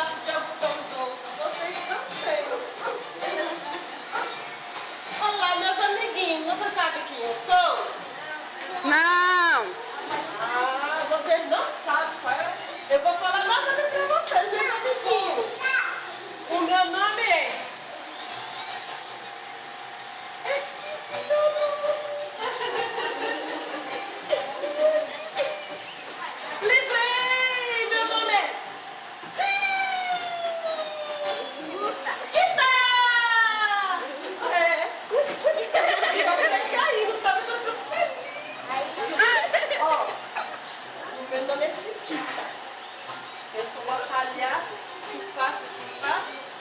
gosto de algodão doce, vocês também. Olá, meus amiguinhos, você sabe quem eu sou? Não! Ah, vocês não sabem qual é? Eu vou falar novamente pra vocês, meus amiguinhos. O meu nome é... Esqueci meu nome. Lembrei! Meu nome é... Chiquita! É. Agora caindo, tá me dando feliz. Ó, o meu nome é Chiquita. Eu sou uma palhaça que faço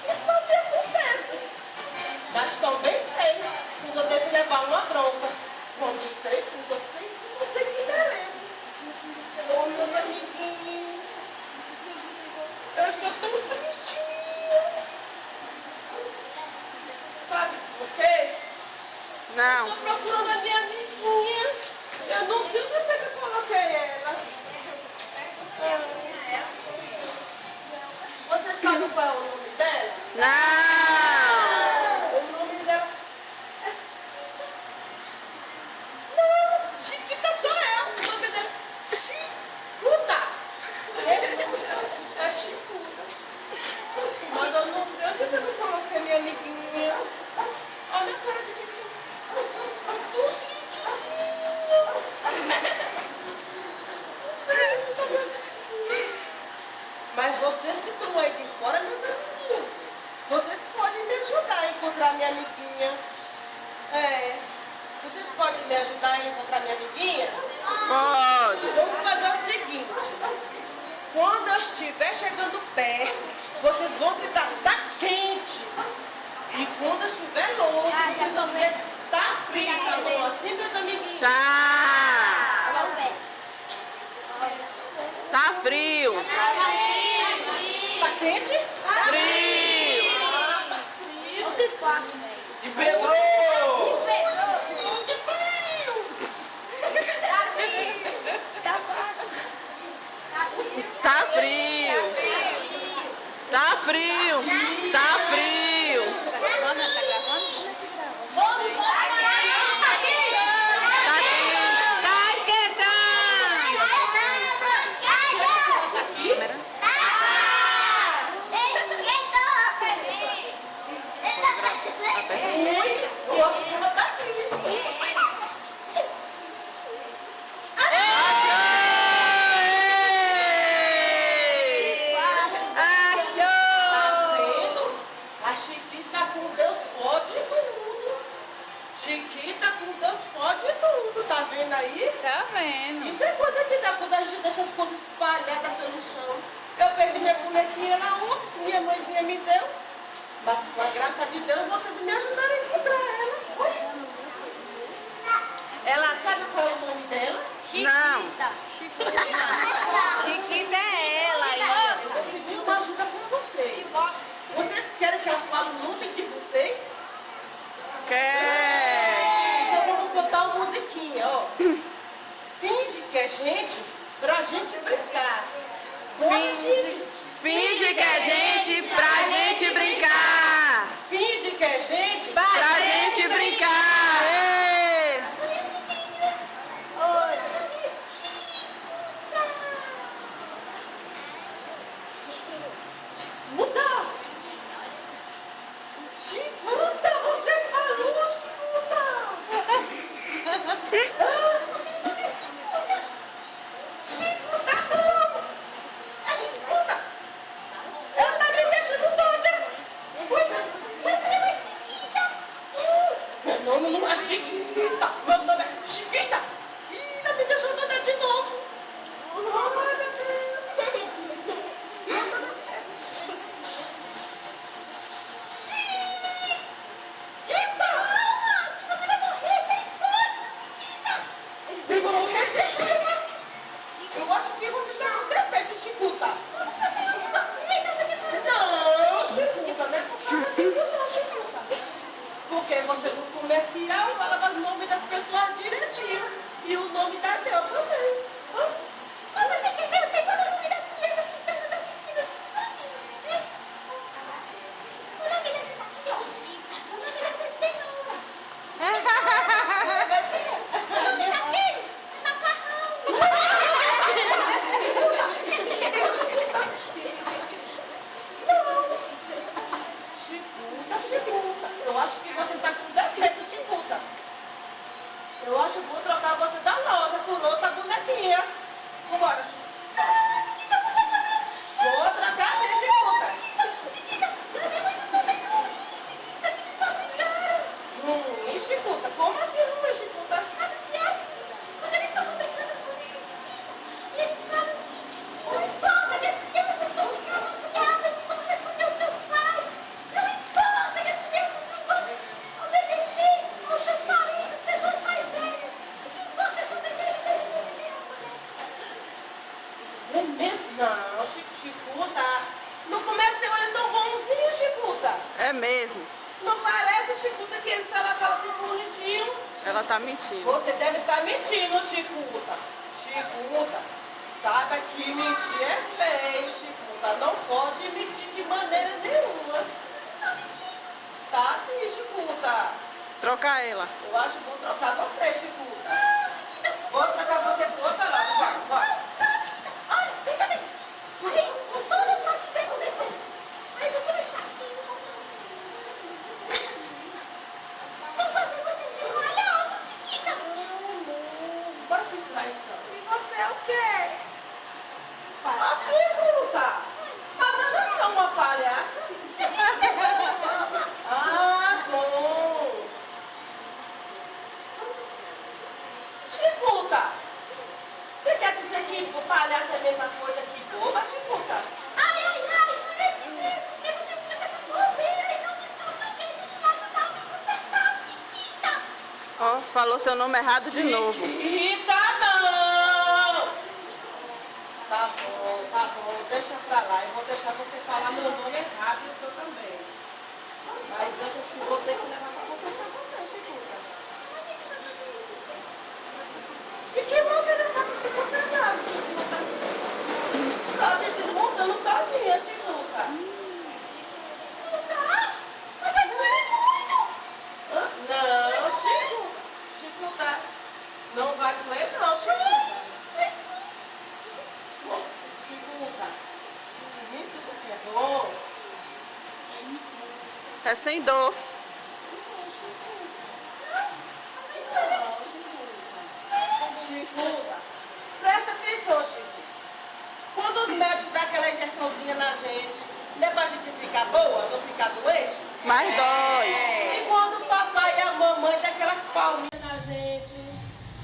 e acontece. Mas também sei quando eu devo levar uma bronca. Quando eu sei que interessa. Ô, meus amiguinhos, eu estou tão tristinha. Sabe por quê? Não! Estou procurando a minha amiguinha. Eu não sei por que eu coloquei ela. Você sabe qual é o nome dela? Não! O nome dela é... Não, Chiquita sou eu. O nome dela é Chicuta. É Chicuta. Mas eu não sei onde eu coloquei minha amiguinha. Olha a minha cara de menina. Eu tô tristinha. Mas vocês que estão aí de fora, meus amiguinhos, vocês podem me ajudar a encontrar minha amiguinha. É. Vocês podem me ajudar a encontrar minha amiguinha? Pode! Vamos fazer o seguinte. Quando eu estiver chegando perto, vocês vão gritar, tá quente. E quando eu estiver longe, vocês vão dizer, tá frio. Assim, meus amiguinhos. Tá! Tá frio! Tá quente? Frio! Ah, tá frio. Que fácil, velho. E Pedro! Que frio. Tá fácil. Tá frio! Tá frio! Tá frio! Tá gravando? Tá gravando? Tá esquentando! Eu acho que ela tá aqui. A Chiquita com Deus pode tudo. Chiquita com Deus pode tudo. Tá vendo aí? Tá vendo? Isso é coisa que dá quando a gente deixa as coisas espalhadas pelo chão. Eu perdi minha bonequinha na rua, minha mãezinha me deu. Mas com a graça de Deus, vocês me ajudaram a encontrar ela. Ela sabe qual é o nome dela? Não! Chiquita é ela aí. Eu vou pedir uma ajuda pra vocês. Vocês querem que ela fale o nome de vocês? Quer! Então vamos cantar uma musiquinha, ó. Finge que é gente pra gente brincar. Finge que é gente pra gente brincar! Finge que é gente Pra gente brincar! Ê! Muda! Chicuta, você falou, Chicuta! Chicuta, não! É Chicuta! Ela tá me deixando doida! Meu nome não é Chiquita! Meu nome é Chiquita! Ih, tá me deixando doida de novo! Ai, meu Deus! Chiquita! Se você vai morrer sem sonhos, Chiquita! Eu vou morrer sem sonhos? Eu acho que você tem um defeito, Chiquita! Não, Chiquita, não é por causa disso não, Chiquita! Porque você no comercial falava as mesmo. Não parece, Chicuta, que eles falam tudo bonitinho? Ela tá mentindo. Você deve estar mentindo, Chicuta. Chicuta, saiba que mentir é feio, Chicuta. Não pode mentir de maneira nenhuma. Tá mentindo. Tá sim, Chicuta. Trocar ela. Eu acho que vou trocar você, Chicuta. Vou trocar você por outra lá. Vai. Olha, deixa bem. São todas lá te acontecendo. Aí você vai estar aqui. Vou fazer você de malhosa, Chiquita. Não, bora pisar então. E você é o quê? Ah, Chicuta! Mas eu já sou uma palhaça. Ah, bom. Chicuta! Você quer dizer que o palhaço é a mesma coisa que boba, Chicuta? Ai, parece mesmo. Porque você fica com essa bobeira e não me escuta que ele me ajudar a me consertar, Chiquita. Ó, falou seu nome errado de novo. Chiquita, não! Tá bom. Deixa pra lá. Eu vou deixar você falar meu nome errado e o seu também. Mas eu acho que vou ter que levar pra consertar você, Chicuta. De que maneira eu posso te consertar, Chicuta? Só te desmontando todinha, Chicuta. Mas vai doer muito. Não, Chicuta. Não vai doer não, Chicuta. Bom, Chicuta. Tudo que é bom. É sem dor. Chicuta, presta atenção, Chico. Quando os médicos dão aquela injeçãozinha na gente, não é pra gente ficar boa, não ficar doente? Mas dói. E quando o papai e a mamãe dão aquelas palminhas na gente,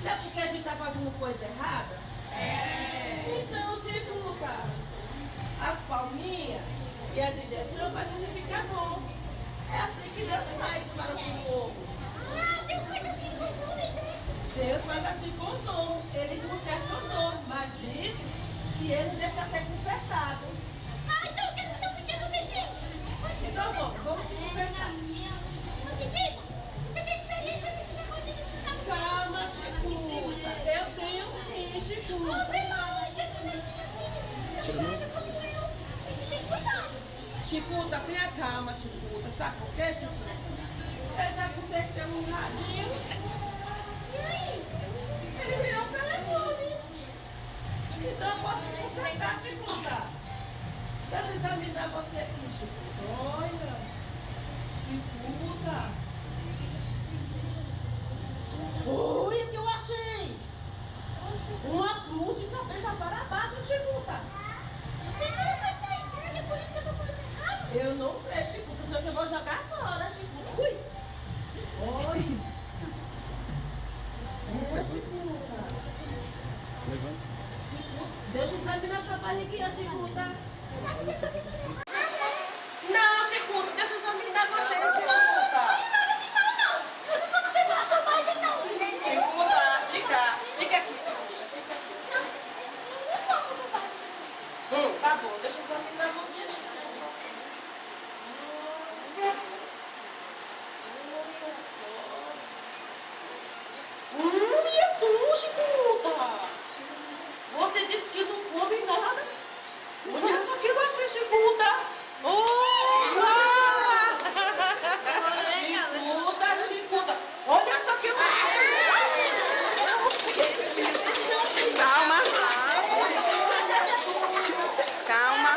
não é porque a gente tá fazendo coisa errada? Então, Chicuta, as palminhas e as injeções pra gente ficar bom. É assim que Deus faz para o povo. Deus faz assim com os homens, né? Deus faz assim com os homens, ele conserta os homens, mas isso se ele deixar ser consertado. Então eu quero ser um pequeno obediente. Então vamos te consertar. Chiquita, você tem experiência nesse negócio de estudar muito? Calma, Chicuta, eu tenho sim, Chicuta. Chicuta, tenha calma, Chicuta. Sabe por quê, Chicuta? Eu já consertei um radinho. E aí? Ele virou telefone. Então eu posso consertar, Chicuta. Deixa eu examinar você aqui, Chicuta. Olha. Chicuta. Olha o que eu achei. Uma cruz de cabeça para baixo, Chicuta. Será que é por isso que eu tô falando errado? Eu não sei, Chicuta. Só que eu vou jogar fora, Chicuta. Ui. Oi. É, Chicuta. Deixa eu examinar sua barriguinha, Chicuta. Não, Chicuta, deixa eu examinar você, Chicuta. Chicuta, fica aqui, Chicuta. Fica aqui. Tá bom, deixa eu examinar você. Isso, Chicuta. Você disse que não come nada. Olha só que eu achei, Chicuta. Chicuta. Olha só que eu achei. Calma. Calma.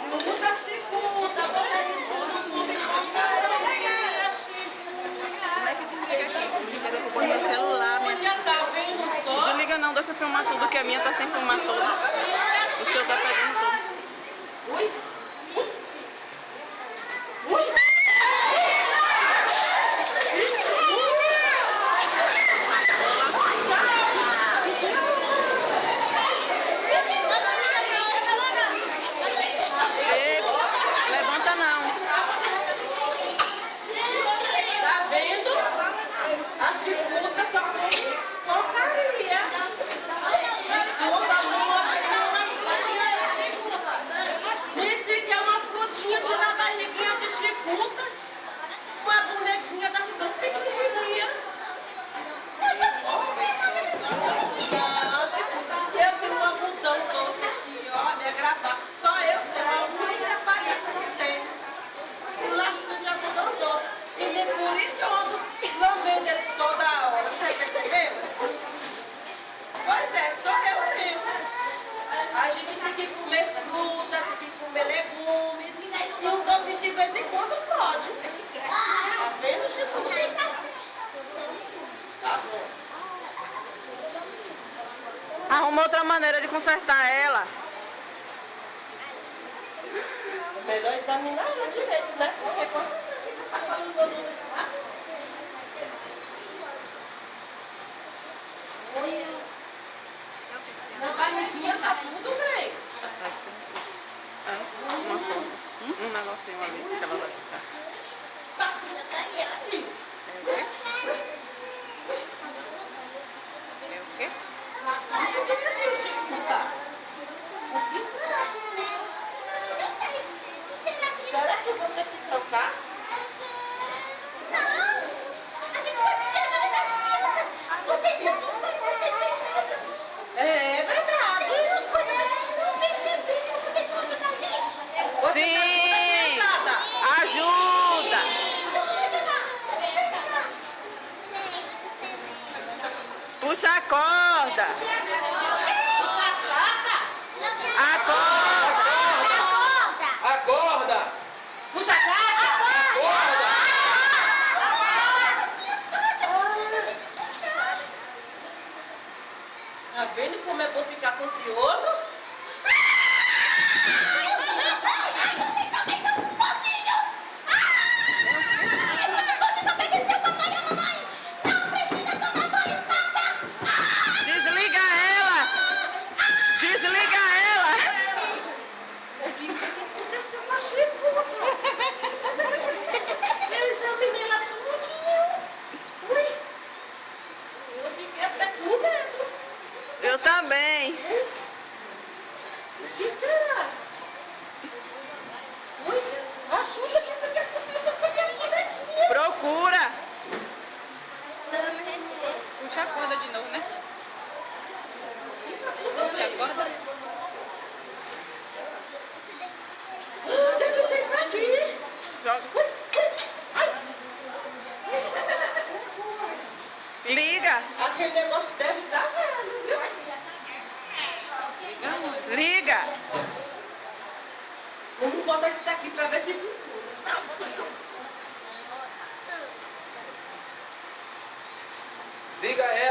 Chicuta, Chicuta. Você disse que não come porcaria, Chicuta. Como é que desliga aqui? Desliga, derrubou meu celular, minha Você tá vendo só? Desliga não, deixa eu filmar tudo, que a minha tá sem filmar tudo. O seu tá pegando tudo. Ui. Ui. Ei, levanta não. Tá vendo? A Chicuta só come porcaria. Chicuta, não acha que não é Chicuta. Arruma outra maneira de consertar ela. Melhor examinar ela direito, né? Porque com certeza a gente tá falando do número de lá. Na barriguinha tá tudo bem. Uma foto. Um negocinho ali que ela vai ficar. Tá tudo bem ali. É o quê? Tudo bem ali, Chico, tá? O que será? Será que eu vou ter que trocar? Não! A gente vai pedir ajuda das crianças! Vocês não foram, vocês me ajudam! É verdade. Não percebi como vocês vão ajudar a gente! Você Sim! tá toda cansada. Ajuda! Vamos me ajudar! Puxa a corda! A corda! Acorda! Puxa a carga. Tá vendo como é bom ficar ansioso? Vocês também são fofinhos! Quando desobedecer o papai e a mamãe, não precisa tomar banho nada! Desliga ela! Desliga ela! O que foi que aconteceu com a Chico? Eu examinei ela tudinho. Ui. Eu fiquei até com medo. Eu também. O que será? Ui, ajuda, o que foi que aconteceu com a minha bonequinha? Procura! Puxa a corda de novo, né? Puxa a corda. Deve ser isso aqui. Joga. Liga! Aquele negócio deve estar velho, viu? Liga! Vamos botar esse daqui pra ver se funciona. Liga ela!